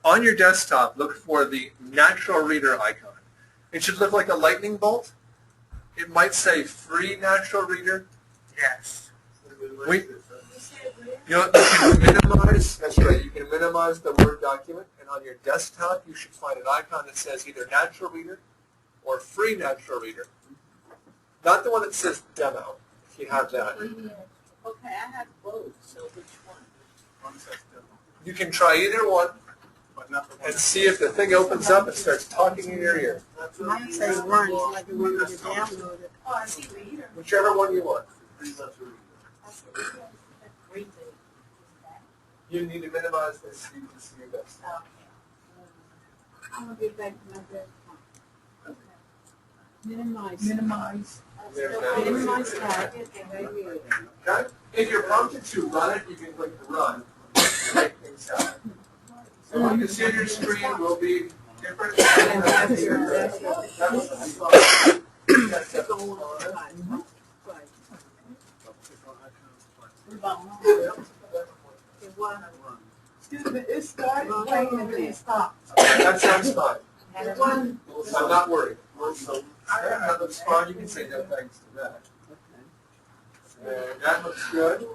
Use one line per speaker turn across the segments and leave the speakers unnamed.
On your desktop, look for the NaturalReader icon. It should look like a lightning bolt. It might say free NaturalReader.
Yes.
You can minimize, that's right, you can minimize the Word document, and on your desktop you should find an icon that says either NaturalReader or free NaturalReader. Not the one that says demo, if you have that.
Okay, I have both, so which one?
One says demo.
You can try either one
But not the one
and see if the thing opens up and starts talking in your ear.
Mine say run, like you want me to download it.
Oh, I see reader.
Whichever one you want.
free NaturalReader.
I see reader. Read the.
You need to minimize this so you can see your best.
Okay.
I'm gonna get back to my desktop.
Okay.
Minimize.
Minimize.
Minimize that.
Okay? If you're prompted to run it, you can click run to make things happen. So what you can see on your screen will be different.
Excuse me, it started playing and then it stopped.
That sounds fine. I'm not worried. That looks fine. You can say no thanks to that. And that looks good.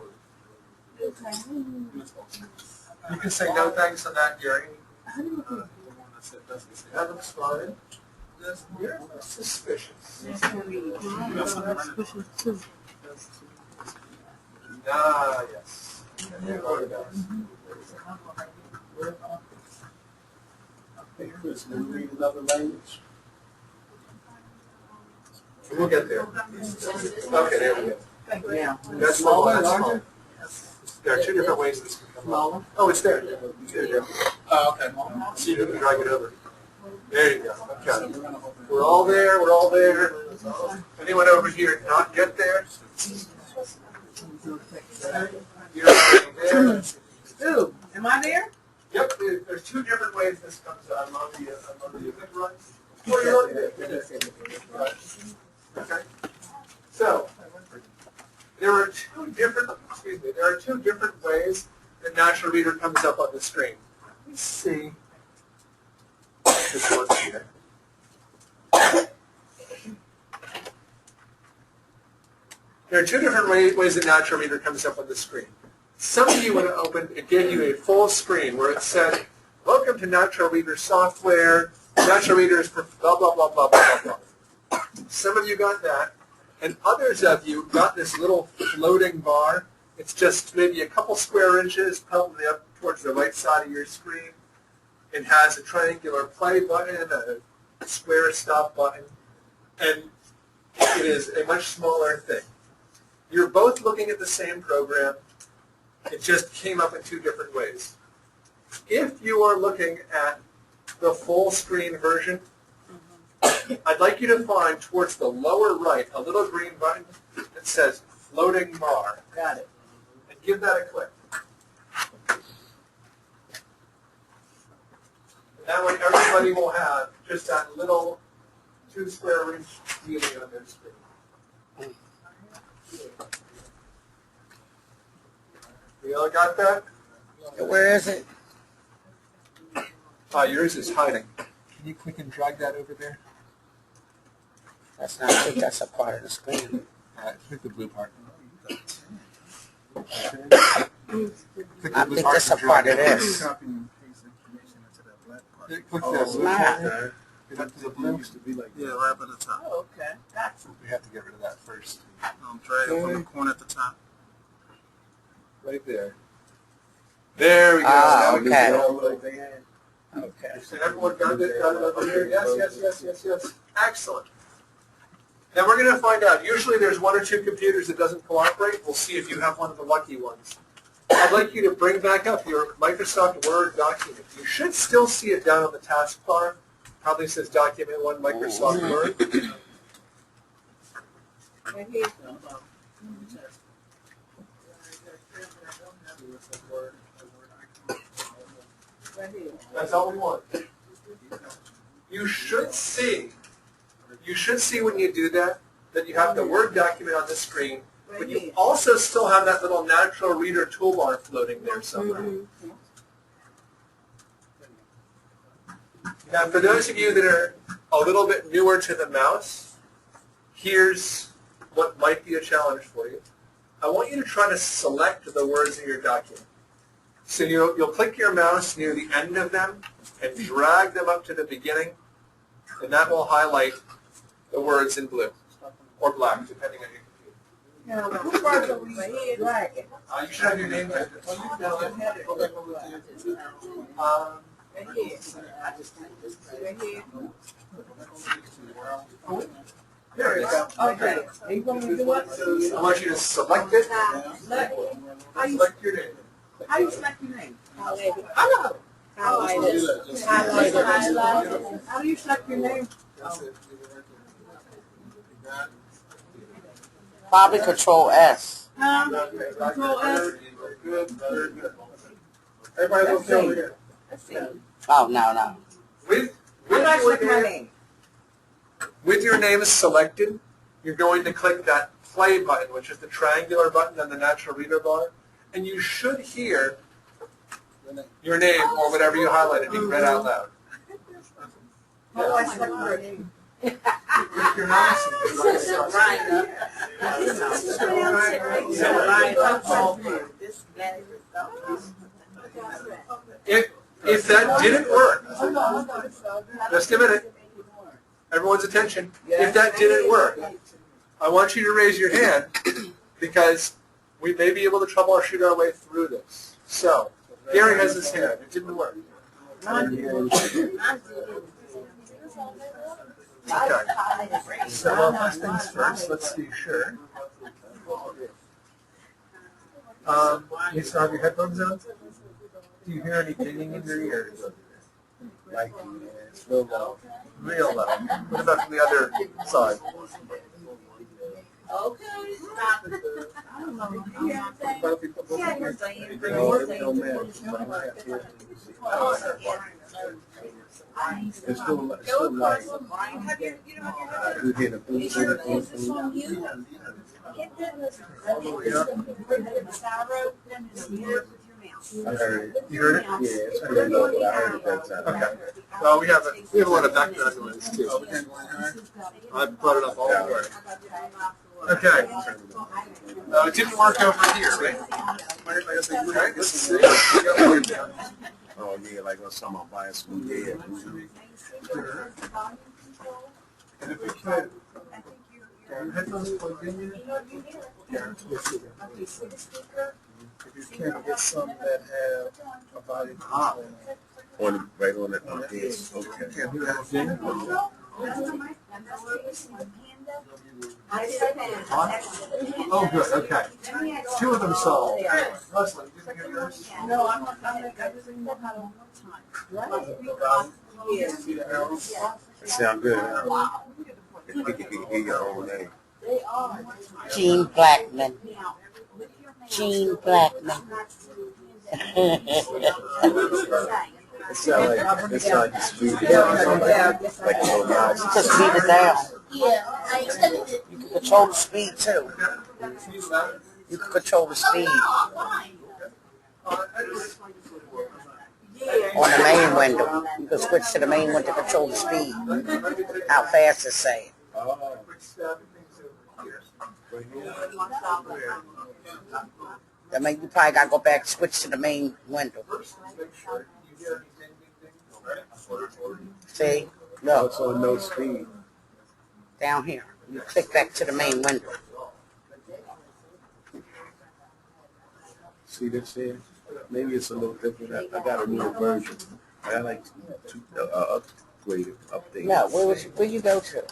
You can say no thanks on that, Gary. That looks fine. You're suspicious. Ah, yes. There we go.
Hey, Chris, can you read another language?
We'll get there. Okay, there we go.
Yeah.
That's small. That's small. There are two different ways this can come up. Oh, it's there. There you go.
Oh, okay.
So you can drag it over. There you go. Okay. We're all there. We're all there. Anyone over here not get there? You're already there.
Ooh, am I there?
Yep. There's two different ways this comes out. I'm on the right. Or you're on the right. Okay. So there are two different ways that NaturalReader comes up on the screen. Let me see. This one here. There are two different ways that NaturalReader comes up on the screen. Some of you would have opened, it gave you a full screen where it said, "Welcome to NaturalReader software. NaturalReader is for blah, blah, blah, blah, blah, blah, blah." Some of you got that, and others of you got this little floating bar. It's just maybe a couple square inches, probably up towards the right side of your screen. It has a triangular play button, a square stop button, and it is a much smaller thing. You're both looking at the same program. It just came up in two different ways. If you are looking at the full screen version, I'd like you to find towards the lower right a little green button that says floating bar.
Got it.
And give that a click. That way everybody will have just that little 2 square inch dealing on their screen. We all got that?
Where is it?
Yours is hiding. Can you click and drag that over there?
That's not, I think that's a part of the screen.
Click the blue part.
I think that's a part of this.
Copy and paste information into that black part.
Click
Oh,
that
it's
blue
not.
part there. The blue?
used to be like that. Yeah, right up at the top.
Oh, okay. Gotcha.
We have to get rid of that first.
Drag it from the corner at the top.
Right there. There we go.
Ah,
Now we
okay.
can go like they had.
Okay.
And everyone got it over here? Yes. Excellent. Now we're going to find out. Usually there's 1 or 2 computers that doesn't cooperate. We'll see if you have one of the lucky ones. I'd like you to bring back up your Microsoft Word document. You should still see it down on the taskbar. Probably says Document 1 Microsoft Word.
Right here. Right here.
That's all we want. You should see when you do that you have the Word document on the screen, but you also still have that little NaturalReader toolbar floating there somewhere. Now, for those of you that are a little bit newer to the mouse, here's what might be a challenge for you. I want you to try to select the words in your document. So you'll click your mouse near the end of them and drag them up to the beginning, and that will highlight the words in blue or black, depending on your computer.
Who brought the red dragon?
You should have your name there. There it is.
Okay. Are you going to do what?
I want you to select it. Select your name.
How you select your name?
Highlighted.
Highlighted. How do you select your name?
Probably Control S.
Control S.
Very good. Very good. Everybody look over here.
Oh, no.
With
How do I select my
your
name?
with your name selected, you're going to click that play button, which is the triangular button on the Natural Reader bar, and you should hear your name or whatever you highlighted being read out loud.
How do I select my name?
With your mouse, if that didn't work, just a minute, everyone's attention. If that didn't work, I want you to raise your hand because we may be able to troubleshoot our way through this. So, Gary has his hand. It didn't work. Okay. So, first things first, let's be sure. You still have your headphones on? Do you hear any dinging in your ears? Like, it's real low. Real low. What about from the other side?
It's still light. You hear the boom, boom, boom, boom. I heard it.
You heard it?
Yeah, it's pretty low, but I heard it that time.
Okay. Well, we have a lot of background noise too. I brought it up all the way. Okay. It didn't work over here, right? Okay, let's see.
Oh yeah, like when someone buys some dead.
And if we could, headphones plugged in here? Yeah.
If you can't get some that have a body
Right on it, on this. Okay.
Can't do that thing? Oh, good, okay. Two of them solved. Leslie, did you get yours?
No, I'm not, I just didn't know how to one time.
That sound good. You can hear your own name.
Gene Blackman. Gene Blackman.
It sound like the speed. Like a little mouse.
Just speed it down. You can control the speed too. You can control the speed on the main window. You can switch to the main window to control the speed. How fast it's saying. I mean, you probably got to go back, switch to the main window. See?
No,
Look,
it's on no speed.
down here. You click back to the main window.
See this here? Maybe it's a little different. I got a newer version. I like to upgrade it, update.
No, where you go to?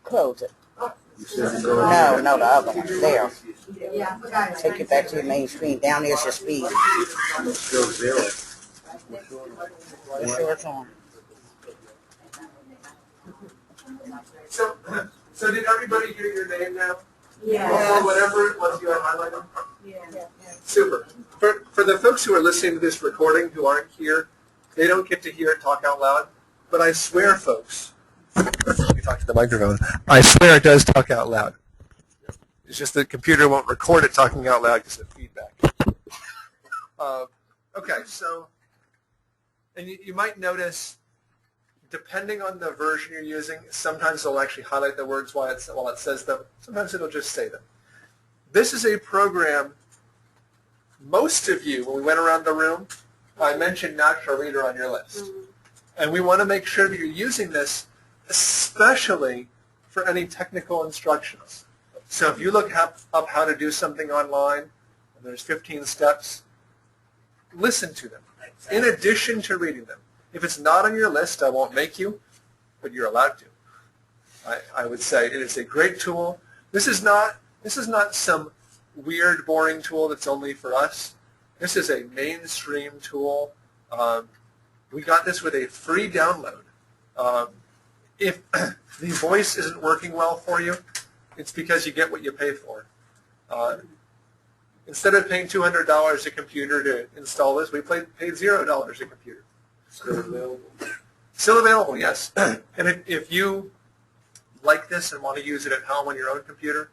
Close it.
You said to go
No, the other one. There. Take it back to your main screen. Down there's your speed.
It's still zero.
You sure it's on?
So did everybody hear your name now?
Yeah.
Or whatever it was you had highlighted?
Yeah.
Super. For the folks who are listening to this recording who aren't here, they don't get to hear it talk out loud. But I swear, folks, you talk to the microphone. I swear it does talk out loud. It's just the computer won't record it talking out loud because of feedback. Okay, so And you might notice, depending on the version you're using, sometimes it'll actually highlight the words while it says them. Sometimes it'll just say them. This is a program, most of you, when we went around the room, I mentioned NaturalReader on your list. And we want to make sure that you're using this, especially for any technical instructions. So if you look up how to do something online, and there's 15 steps, listen to them, in addition to reading them. If it's not on your list, I won't make you, but you're allowed to. I would say it is a great tool. This is not some weird, boring tool that's only for us. This is a mainstream tool. We got this with a free download. If the voice isn't working well for you, it's because you get what you pay for. Instead of paying $200 a computer to install this, we paid $0 a computer.
Still available.
Still available, yes. And if you like this and want to use it at home on your own computer,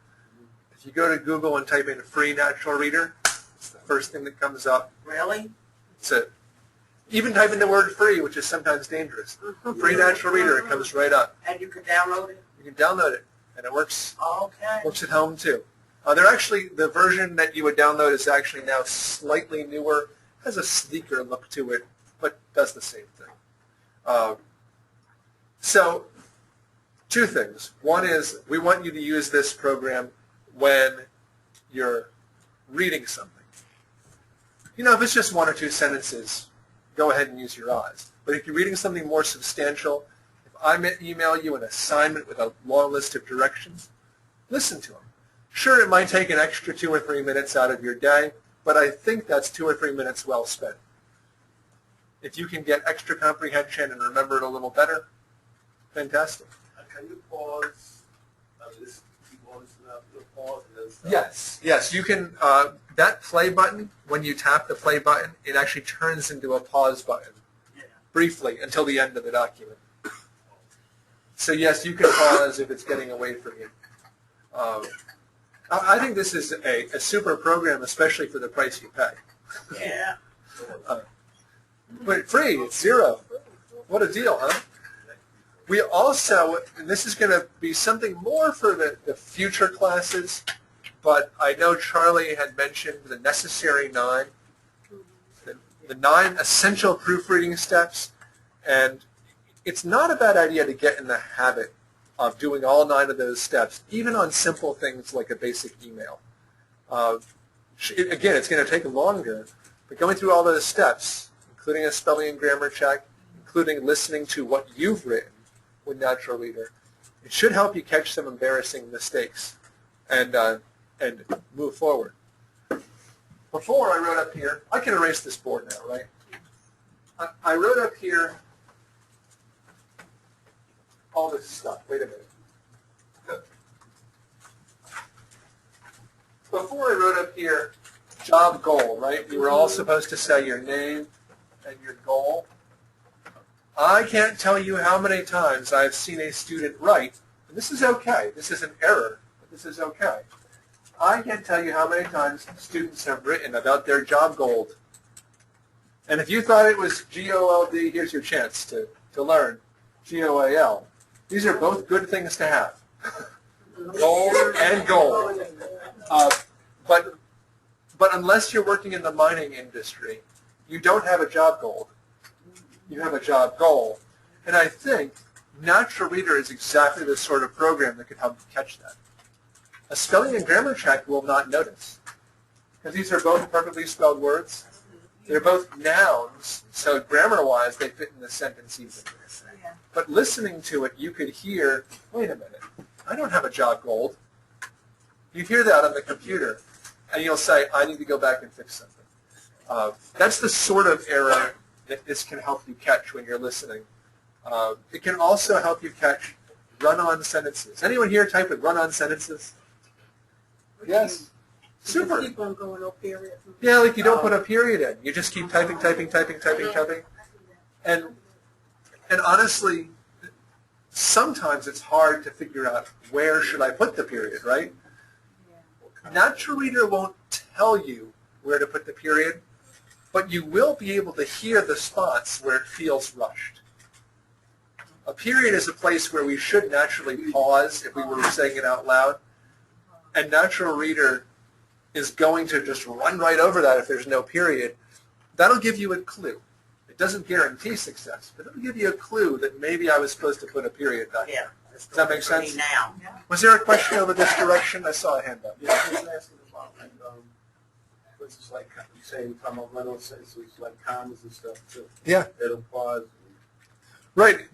if you go to Google and type in free NaturalReader, it's the first thing that comes up.
Really?
So even type in the word free, which is sometimes dangerous. Free NaturalReader, it comes right up.
And you can download it?
You can download it, and it works
Okay.
at home too. The version that you would download is actually now slightly newer, has a sleeker look to it, but does the same thing. So, two things. One is we want you to use this program when you're reading something. If it's just one or two sentences, go ahead and use your eyes. But if you're reading something more substantial, if I email you an assignment with a long list of directions, listen to them. Sure, it might take an extra 2 or 3 minutes out of your day, but I think that's 2 or 3 minutes well spent. If you can get extra comprehension and remember it a little better, fantastic.
Can you pause? Keep on listening out. Pause and then stop.
Yes, you can. That play button, when you tap the play button, it actually turns into a pause button briefly until the end of the document. So yes, you can pause if it's getting away from you. I think this is a super program, especially for the price you pay.
Yeah.
But free, it's $0. What a deal, huh? We also, and this is going to be something more for the future classes, but I know Charlie had mentioned the necessary 9, the 9 essential proofreading steps, and it's not a bad idea to get in the habit of doing all 9 of those steps, even on simple things like a basic email. Again, it's going to take longer, but going through all those steps, including a spelling and grammar check, including listening to what you've written with NaturalReader, it should help you catch some embarrassing mistakes and move forward. Before I wrote up here, I can erase this board now, right? I wrote up here all this stuff. Wait a minute. Before I wrote up here, job goal, right? You were all supposed to say your name and your goal. I can't tell you how many times I've seen a student write, and this is okay, this is an error, but this is okay. I can't tell you how many times students have written about their job goal. And if you thought it was G-O-L-D, here's your chance to learn G-O-A-L. These are both good things to have. Goal and goal. But unless you're working in the mining industry, you don't have a job goal. You have a job goal. And I think NaturalReader is exactly the sort of program that could help you catch that. A spelling and grammar check will not notice, because these are both perfectly spelled words. They're both nouns, so grammar-wise they fit in the sentence easily. But listening to it, you could hear, wait a minute, I don't have a job goal. You hear that on the computer, and you'll say, I need to go back and fix something. That's the sort of error that this can help you catch when you're listening. It can also help you catch run-on sentences. Anyone here type with run-on sentences? Yes. Super.
Keep on going, no period.
Yeah, like you don't put a period in. You just keep typing. And honestly, sometimes it's hard to figure out where should I put the period, right? NaturalReader won't tell you where to put the period. but you will be able to hear the spots where it feels rushed. A period is a place where we should naturally pause if we were saying it out loud, and Natural Reader is going to just run right over that if there's no period. That'll give you a clue. It doesn't guarantee success, but it'll give you a clue that maybe I was supposed to put a period back.
Yeah.
Does that make sense?
Now.
Was there a question over this direction? I saw a hand up.
Yeah, I was asking about like, what's this like, you say you talking about rental sentences, like commas and stuff too.
Yeah.
It'll pause.
Right.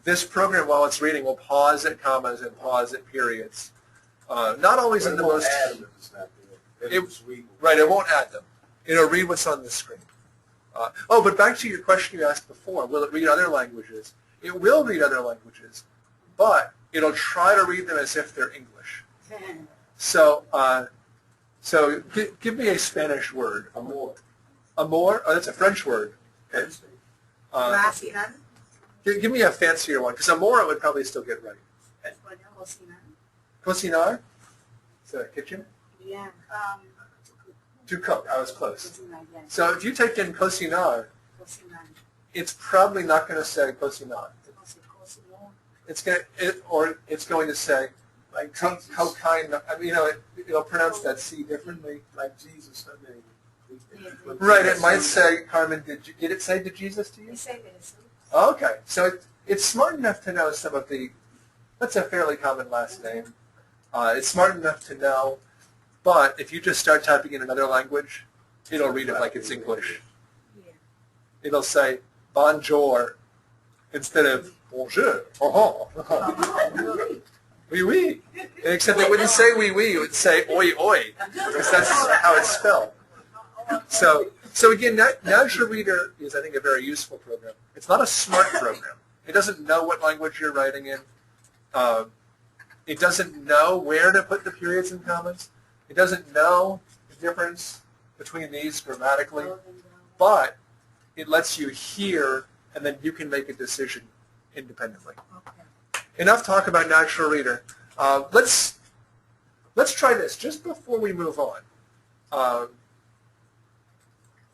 This program, while it's reading, will pause at commas and pause at periods. Not always in the most...
add them if it's not there. It'll just read.
Right, it won't add them. It'll read what's on the screen. But back to your question you asked before, will it read other languages? It will read other languages, but it'll try to read them as if they're English. So, give me a Spanish word.
Amor.
Amor? Oh, that's a French word. Okay. Give me a fancier one, because amor would probably still get right. Cocinar? Is that a kitchen?
Yeah.
To cook. I was close. So if you typed in cocinar, it's probably not going to say cocinar. It's going to say
Like
how
Jesus.
kind. I mean, it'll pronounce that C differently.
Like Jesus, her name.
Right. It might say, Carmen, did it say to Jesus to you? Okay. So it's smart enough to know some of the. That's a fairly common last name. It's smart enough to know. But if you just start typing in another language, it'll read it like it's English. It'll say bonjour instead of bonjour. Oh, oui, oui. Except it wouldn't say oui, oui. It would say oi, oi, because that's how it's spelled. So again, Natural Reader is, I think, a very useful program. It's not a smart program. It doesn't know what language you're writing in. It doesn't know where to put the periods and commas. It doesn't know the difference between these grammatically, but it lets you hear, and then you can make a decision independently. Enough talk about Natural Reader. Let's try this just before we move on.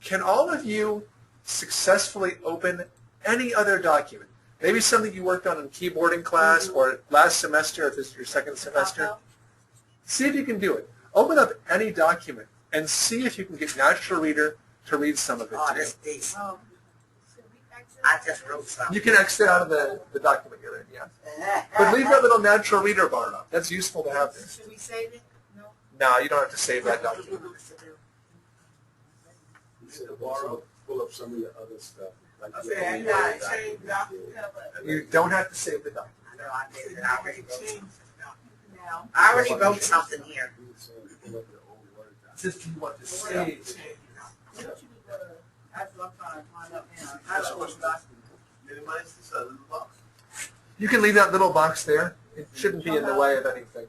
Can all of you successfully open any other document? Maybe something you worked on in keyboarding class or last semester, if this is your second semester. See if you can do it. Open up any document and see if you can get Natural Reader to read some of it
Oh,
to you.
that's decent. I just wrote something.
You can exit out of the document you're in, yeah. But leave that little Natural Reader bar up. That's useful to have there.
Should we save it? No.
No, you don't have to save that document.
You said borrow, pull up some of your other stuff. Like
Okay,
your
I
own
got it. Change document.
You don't have to save the document.
I know I did it. I already wrote something.
Now.
I already wrote something here.
Pull up your old Word document.
Just you want to save.
That's what I'm trying to find out now. That's what's document.
You can leave that little box there. It shouldn't be in the way of anything.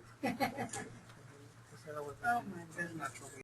Oh my goodness.